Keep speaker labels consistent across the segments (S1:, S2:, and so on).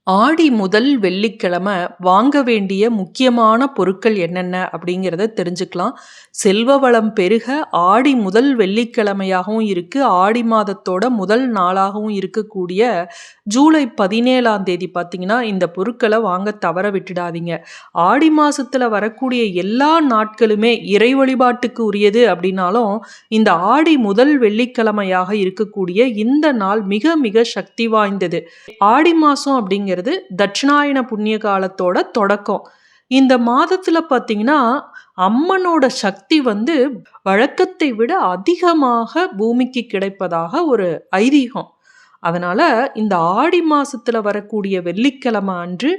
S1: ஆடி முதல் வெள்ளிக்கிழமை வாங்க வேண்டிய முக்கியமான பொருட்கள் என்னென்ன அப்படிங்கிறத தெரிஞ்சுக்கலாம். செல்வ வளம் பெருக ஆடி முதல் வெள்ளிக்கிழமையாகவும் இருக்கு. ஆடி மாதத்தோட முதல் நாளாகவும் இருக்கக்கூடிய ஜூலை 17ஆம் தேதி பார்த்தீங்கன்னா, இந்த பொருட்களை வாங்க தவற விட்டுடாதீங்க. ஆடி மாசத்துல வரக்கூடிய எல்லா நாட்களுமே இறை வழிபாட்டுக்கு உரியது அப்படின்னாலும், இந்த ஆடி முதல் வெள்ளிக்கிழமையாக இருக்கக்கூடிய இந்த நாள் மிக மிக சக்தி வாய்ந்தது. ஆடி மாசம் அப்படிங்கிறது தட்சிணாயன புண்ணிய காலத்தோட தொடக்கம். இந்த மாதத்துல பார்த்தீங்கன்னா, அம்மனோட சக்தி வழக்கத்தை விட அதிகமாக பூமிக்கு கிடைப்பதாக ஒரு ஐதீகம். அதனால இந்த ஆடி மாசத்துல வரக்கூடிய வெள்ளிக்கிழமை அன்று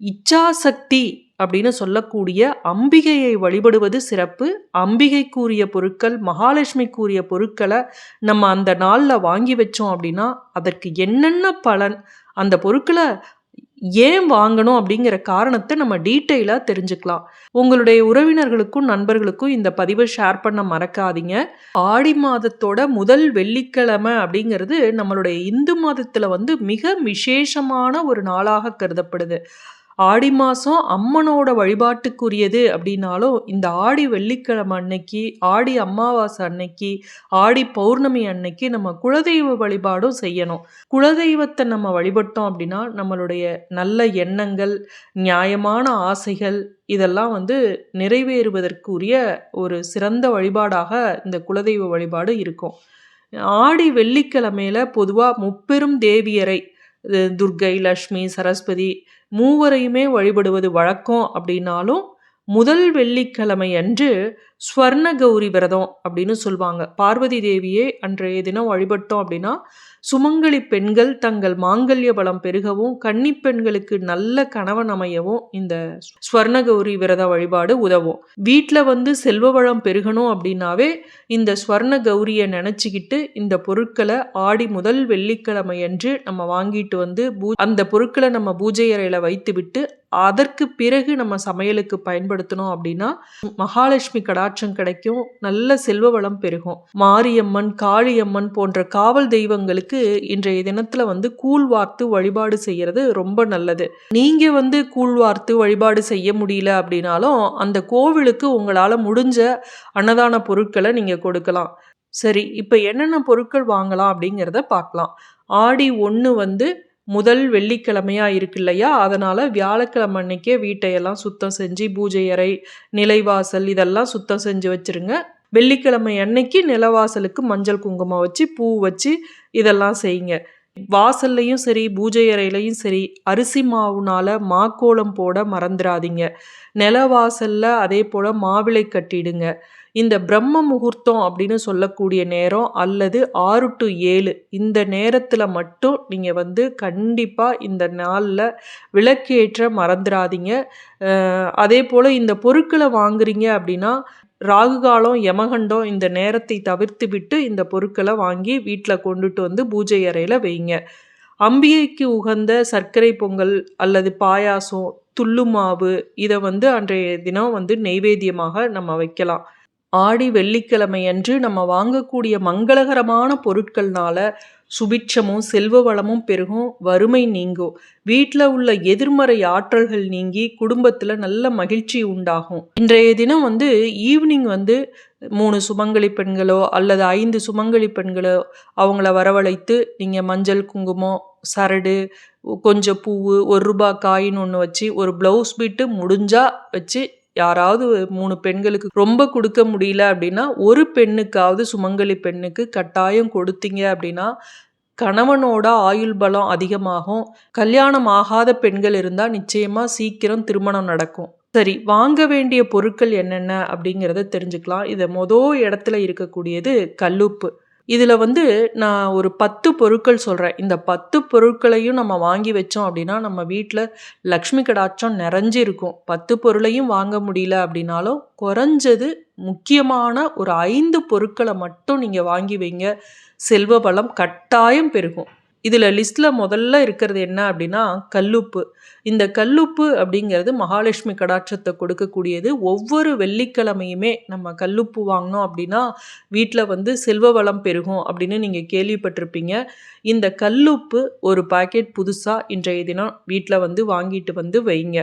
S1: இச்சாசக்தி அப்படின்னு சொல்லக்கூடிய அம்பிகையை வழிபடுவது சிறப்பு. அம்பிகைக்குரிய பொருட்கள், மகாலட்சுமிக்குரிய பொருட்களை நம்ம அந்த நாள்ல வாங்கி வச்சோம் அப்படின்னா, அதற்கு என்னென்ன பலன், அந்த பொருட்களை ஏன் வாங்கணும் அப்படிங்கிற காரணத்தை நம்ம டீட்டெயிலா தெரிஞ்சுக்கலாம். உங்களுடைய உறவினர்களுக்கும் நண்பர்களுக்கும் இந்த பதிவை ஷேர் பண்ண மறக்காதீங்க. ஆடி மாதத்தோட முதல் வெள்ளிக்கிழமை அப்படிங்கிறது நம்மளுடைய இந்து மதத்துல மிக விசேஷமான ஒரு நாளாக கருதப்படுது. ஆடி மாதம் அம்மனோட வழிபாட்டுக்குரியது அப்படின்னாலும், இந்த ஆடி வெள்ளிக்கிழமை அன்னைக்கு, ஆடி அமாவாசை அன்னைக்கு, ஆடி பௌர்ணமி அன்னைக்கு நம்ம குலதெய்வ வழிபாடும் செய்யணும். குலதெய்வத்தை நம்ம வழிபட்டோம் அப்படின்னா, நம்மளுடைய நல்ல எண்ணங்கள், நியாயமான ஆசைகள் இதெல்லாம் நிறைவேறுவதற்குரிய ஒரு சிறந்த வழிபாடாக இந்த குலதெய்வ வழிபாடு இருக்கும். ஆடி வெள்ளிக்கிழமையில பொதுவா முப்பெரும் தேவியரை துர்க்கை, லக்ஷ்மி, சரஸ்வதி மூவரையுமே வழிபடுவது வழக்கம் அப்படின்னாலும், முதல் வெள்ளிக்கிழமை அன்று ஸ்வர்ண கௌரி விரதம் அப்படின்னு சொல்லுவாங்க. பார்வதி தேவியை அன்றைய தினம் வழிபட்டோம் அப்படின்னா, சுமங்கலி பெண்கள் தங்கள் மாங்கல்ய பலம் பெருகவும், கன்னி பெண்களுக்கு நல்ல கணவன் அமையவும் இந்த ஸ்வர்ண கௌரி விரத வழிபாடு உதவும். வீட்டில் செல்வ வளம் பெருகணும் அப்படின்னாவே இந்த ஸ்வர்ண கௌரியை நினச்சிக்கிட்டு இந்த பொருட்களை ஆடி முதல் வெள்ளிக்கிழமை அன்று நம்ம வாங்கிட்டு அந்த பொருட்களை நம்ம பூஜை அறையில் வைத்து விட்டு அதற்கு பிறகு நம்ம சமையலுக்கு பயன்படுத்தணும் அப்படின்னா மகாலட்சுமி கடாட்சம் கிடைக்கும், நல்ல செல்வ வளம் பெருகும். மாரியம்மன், காளியம்மன் போன்ற காவல் தெய்வங்களுக்கு இன்றைய தினத்துல கூழ் வார்த்து வழிபாடு செய்யறது ரொம்ப நல்லது. நீங்க கூழ் வார்த்து வழிபாடு செய்ய முடியல அப்படின்னாலும் அந்த கோவிலுக்கு உங்களால முடிஞ்ச அன்னதான பொருட்களை நீங்க கொடுக்கலாம். சரி, இப்ப என்னென்ன பொருட்கள் வாங்கலாம் அப்படிங்கிறத பார்க்கலாம். ஆடி 1 முதல் வெள்ளிக்கிழமையா இருக்கு இல்லையா, அதனால வியாழக்கிழமை அன்னைக்கே வீட்டையெல்லாம் சுத்தம் செஞ்சு பூஜை அறை, நிலைவாசல் இதெல்லாம் சுத்தம் செஞ்சு வச்சிருங்க. வெள்ளிக்கிழமை அன்னைக்கு நிலவாசலுக்கு மஞ்சள் குங்குமம் வச்சு பூ வச்சு இதெல்லாம் செய்யுங்க. வாசல்லையும் சரி பூஜை அறையிலையும் சரி அரிசி மாவுனால மாக்கோலம் போட மறந்துடாதீங்க. நிலவாசல்ல அதே போல மாவிளை கட்டிடுங்க. இந்த பிரம்ம முகூர்த்தம் அப்படின்னு சொல்லக்கூடிய நேரம் அல்லது 6 to 7 இந்த நேரத்தில் மட்டும் நீங்கள் கண்டிப்பாக இந்த நாளில் விளக்கேற்ற மறந்துடாதீங்க. அதே போல் இந்த பொருட்களை வாங்குறீங்க அப்படின்னா ராகு காலம், யமகண்டம் இந்த நேரத்தை தவிர்த்து விட்டு இந்த பொருட்களை வாங்கி வீட்டில் கொண்டுட்டு பூஜை அறையில் வைங்க. அம்பிகைக்கு உகந்த சர்க்கரை பொங்கல் அல்லது பாயாசம், துள்ளு மாவு இதை அன்றைய தினம் நெய்வேத்தியமாக நம்ம வைக்கலாம். ஆடி வெள்ளிக்கிழமை அன்று நம்ம வாங்கக்கூடிய மங்களகரமான பொருட்கள்னால சுபிட்சமும் செல்வ வளமும் பெருகும், வறுமை நீங்கும், வீட்டில் உள்ள எதிர்மறை ஆற்றல்கள் நீங்கி குடும்பத்தில் நல்ல மகிழ்ச்சி உண்டாகும். இன்றைய தினம் ஈவினிங் 3 சுமங்கலி பெண்களோ அல்லது 5 சுமங்கலி பெண்களோ அவங்கள வரவழைத்து நீங்கள் மஞ்சள் குங்குமம், சரடு, கொஞ்சம் பூவு, ₹1 காயின் ஒன்று வச்சு ஒரு ப்ளவுஸ் பீட்டு முடிஞ்சா வச்சு, யாராவது 3 பெண்களுக்கு ரொம்ப கொடுக்க முடியல அப்படின்னா ஒரு பெண்ணுக்காவது, சுமங்கலி பெண்ணுக்கு கட்டாயம் கொடுத்தீங்க அப்படின்னா கணவனோட ஆயுள் பலம் அதிகமாகும். கல்யாணம் ஆகாத பெண்கள் இருந்தால் நிச்சயமா சீக்கிரம் திருமணம் நடக்கும். சரி, வாங்க வேண்டிய பொருட்கள் என்னென்ன அப்படிங்கிறத தெரிஞ்சுக்கலாம். இதை இடத்துல இருக்கக்கூடியது கல்லுப்பு. இதில் நான் ஒரு 10 பொருட்கள் சொல்கிறேன். இந்த 10 பொருட்களையும் நம்ம வாங்கி வச்சோம் அப்படின்னா நம்ம வீட்டில் லக்ஷ்மி கடாட்சம் நிறைஞ்சு இருக்கும். 10 பொருளையும் வாங்க முடியல அப்படின்னாலும் குறைஞ்சது முக்கியமான ஒரு 5 பொருட்களை மட்டும் நீங்கள் வாங்கி வைங்க. செல்வ பலம் கட்டாயம் பெருகும். இதில் லிஸ்ட்டில் முதல்ல இருக்கிறது என்ன அப்படின்னா கல்லுப்பு. இந்த கல்லுப்பு அப்படிங்கிறது மகாலட்சுமி கடாட்சத்தை கொடுக்கக்கூடியது. ஒவ்வொரு வெள்ளிக்கிழமையுமே நம்ம கல்லுப்பு வாங்கினோம் அப்படின்னா வீட்டில் வந்து செல்வ வளம் பெருகும் அப்படின்னு நீங்கள் கேள்விப்பட்டிருப்பீங்க. இந்த கல்லுப்பு ஒரு பாக்கெட் புதுசாக இன்றைய தினம் வீட்டில் வந்து வாங்கிட்டு வந்து வைங்க.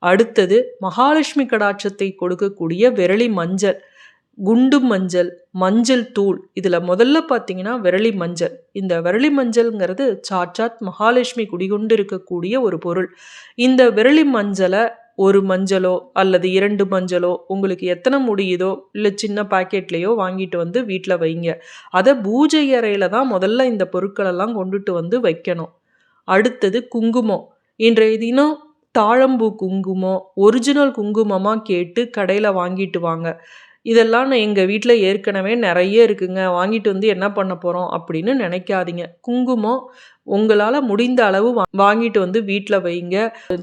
S1: அடுத்தது மகாலட்சுமி கடாட்சத்தை கொடுக்கக்கூடிய விரலி மஞ்சள், குண்டு மஞ்சள், மஞ்சள் தூள். இதில் முதல்ல பார்த்தீங்கன்னா விரலி மஞ்சள். இந்த விரலி மஞ்சள்ங்கிறது சாட்சாத் மகாலட்சுமி குடிகொண்டு இருக்கக்கூடிய ஒரு பொருள். இந்த விரலி மஞ்சளை ஒரு மஞ்சளோ அல்லது 2 மஞ்சளோ உங்களுக்கு எத்தனை முடியுதோ இல்லை சின்ன பாக்கெட்லேயோ வாங்கிட்டு வந்து வீட்டில் வைங்க. அதை பூஜை அறையில் தான் முதல்ல இந்த பொருட்களெல்லாம் கொண்டுட்டு வந்து வைக்கணும். அடுத்தது குங்குமம். இன்றைய தினம் தாழம்பூ குங்குமம் ஒரிஜினல் குங்குமமாக கேட்டு கடையில் வாங்கிட்டு வாங்க. இதெல்லாம் நான் எங்கள் வீட்டில் ஏற்கனவே நிறைய இருக்குங்க, வாங்கிட்டு வந்து என்ன பண்ண போகிறோம் அப்படின்னு நினைக்காதீங்க. குங்குமம் உங்களால் முடிந்த அளவு வாங்கிட்டு வந்து வீட்டில் வைங்க.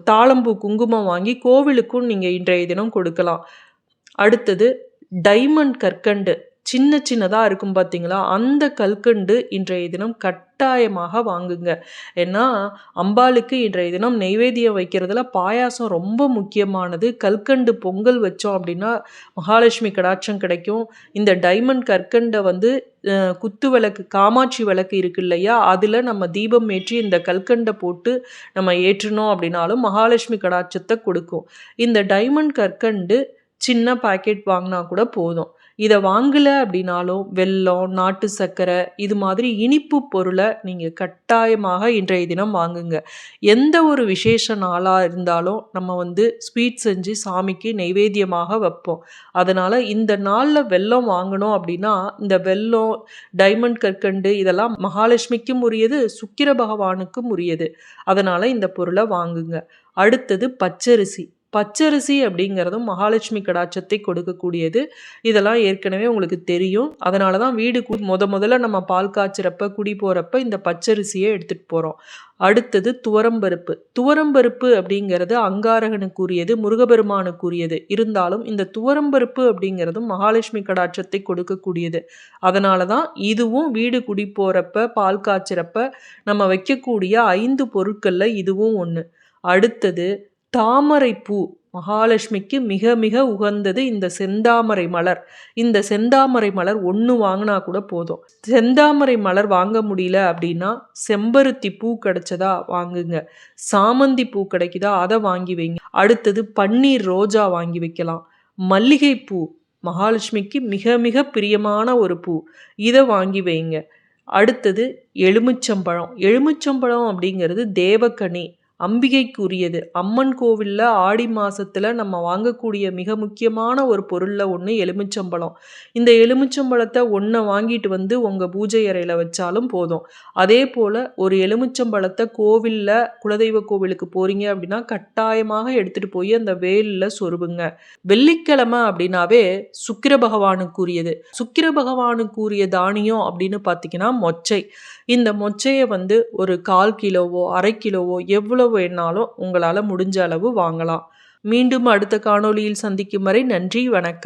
S1: தாழம்பூ குங்குமம் வாங்கி கோவிலுக்கும் நீங்கள் இன்றைய தினம் கொடுக்கலாம். அடுத்தது டைமண்ட் கற்கண்டு, சின்ன சின்னதாக இருக்கும் பார்த்தீங்களா, அந்த கற்கண்டு இன்றைய தினம் கட்டாயமாக வாங்குங்க. ஏன்னா அம்பாளுக்கு இன்றைய தினம் நெய்வேத்தியம் வைக்கிறதுல பாயாசம் ரொம்ப முக்கியமானது. கற்கண்டு பொங்கல் வச்சோம் அப்படின்னா மகாலட்சுமி கடாட்சம் கிடைக்கும். இந்த டைமண்ட் கற்கண்டை வந்து குத்து விளக்கு, காமாட்சி விளக்கு இருக்கு இல்லையா, அதில் நம்ம தீபம் ஏற்றி இந்த கல்கண்டை போட்டு நம்ம ஏற்றினோம் அப்படின்னாலும் மகாலட்சுமி கடாட்சத்தை கொடுக்கும். இந்த டைமண்ட் கற்கண்டு சின்ன பாக்கெட் வாங்கினா கூட போதும். இதை வாங்கலை அப்படின்னாலும் வெல்லம், நாட்டு சர்க்கரை, இது மாதிரி இனிப்பு பொருளை நீங்கள் கட்டாயமாக இன்றைய தினம் வாங்குங்க. எந்த ஒரு விசேஷ நாளாக இருந்தாலும் நம்ம வந்து ஸ்வீட் செஞ்சு சாமிக்கு நைவேத்தியமாக வைப்போம். அதனால் இந்த நாளில் வெல்லம் வாங்கணும் அப்படின்னா இந்த வெல்லம், டைமண்ட் கற்கண்டு இதெல்லாம் மகாலட்சுமிக்கும் உரியது, சுக்கிர பகவானுக்கும் உரியது. அதனால் இந்த பொருளை வாங்குங்க. அடுத்தது பச்சரிசி. பச்சரிசி அப்படிங்கிறதும் மகாலட்சுமி கடாட்சத்தை கொடுக்கக்கூடியது. இதெல்லாம் ஏற்கனவே உங்களுக்கு தெரியும். அதனால தான் வீடு முதல்ல நம்ம பால் காய்ச்சிறப்ப குடி போகிறப்ப இந்த பச்சரிசியை எடுத்துகிட்டு போகிறோம். அடுத்தது துவரம்பருப்பு. துவரம்பருப்பு அப்படிங்கிறது அங்காரகனுக்குரியது, முருகபெருமானுக்குரியது. இருந்தாலும் இந்த துவரம்பருப்பு அப்படிங்கிறதும் மகாலட்சுமி கடாட்சத்தை கொடுக்கக்கூடியது. அதனால தான் இதுவும் வீடு குடி போகிறப்ப பால் காய்ச்சிறப்ப நம்ம வைக்கக்கூடிய 5 பொருட்களில் இதுவும் ஒன்று. அடுத்தது தாமரை பூ. மகாலட்சுமிக்கு மிக மிக உகந்தது இந்த செந்தாமரை மலர். இந்த செந்தாமரை மலர் 1 வாங்கினா கூட போதும். செந்தாமரை மலர் வாங்க முடியல அப்படின்னா செம்பருத்தி பூ கிடைச்சதா வாங்குங்க. சாமந்தி பூ கிடைக்குதா அதை வாங்கி வைங்க. அடுத்தது பன்னீர் ரோஜா வாங்கி வைக்கலாம். மல்லிகைப்பூ மகாலட்சுமிக்கு மிக மிக பிரியமான ஒரு பூ, இதை வாங்கி வைங்க. அடுத்தது எலுமிச்சம்பழம். எலுமிச்சம்பழம் அப்படிங்கிறது தேவக்கனி, அம்பிகைக்குரியது. அம்மன் கோவிலில் ஆடி மாதத்தில் நம்ம வாங்கக்கூடிய மிக முக்கியமான ஒரு பொருளில் ஒன்று எலுமிச்சம்பழம். இந்த எலுமிச்சம்பழத்தை ஒன்றை வாங்கிட்டு வந்து உங்கள் பூஜை அறையில் வச்சாலும் போதும். அதே போல் ஒரு எலுமிச்சம்பழத்தை கோவிலில் குலதெய்வ கோவிலுக்கு போகிறீங்க அப்படின்னா கட்டாயமாக எடுத்துகிட்டு போய் அந்த வேலில் சொருவுங்க. வெள்ளிக்கிழமை அப்படின்னாவே சுக்கிர பகவானுக்குரியது. சுக்கிர பகவானுக்குரிய தானியம் அப்படின்னு பார்த்தீங்கன்னா மொச்சை. இந்த மொச்சையை வந்து ஒரு 1/4 கிலோவோ 1/2 கிலோவோ எவ்வளோ வேணாலும் உங்களால் முடிஞ்ச அளவு வாங்கலாம். மீண்டும் அடுத்த காணொளியில் சந்திக்கும் வரை நன்றி, வணக்கம்.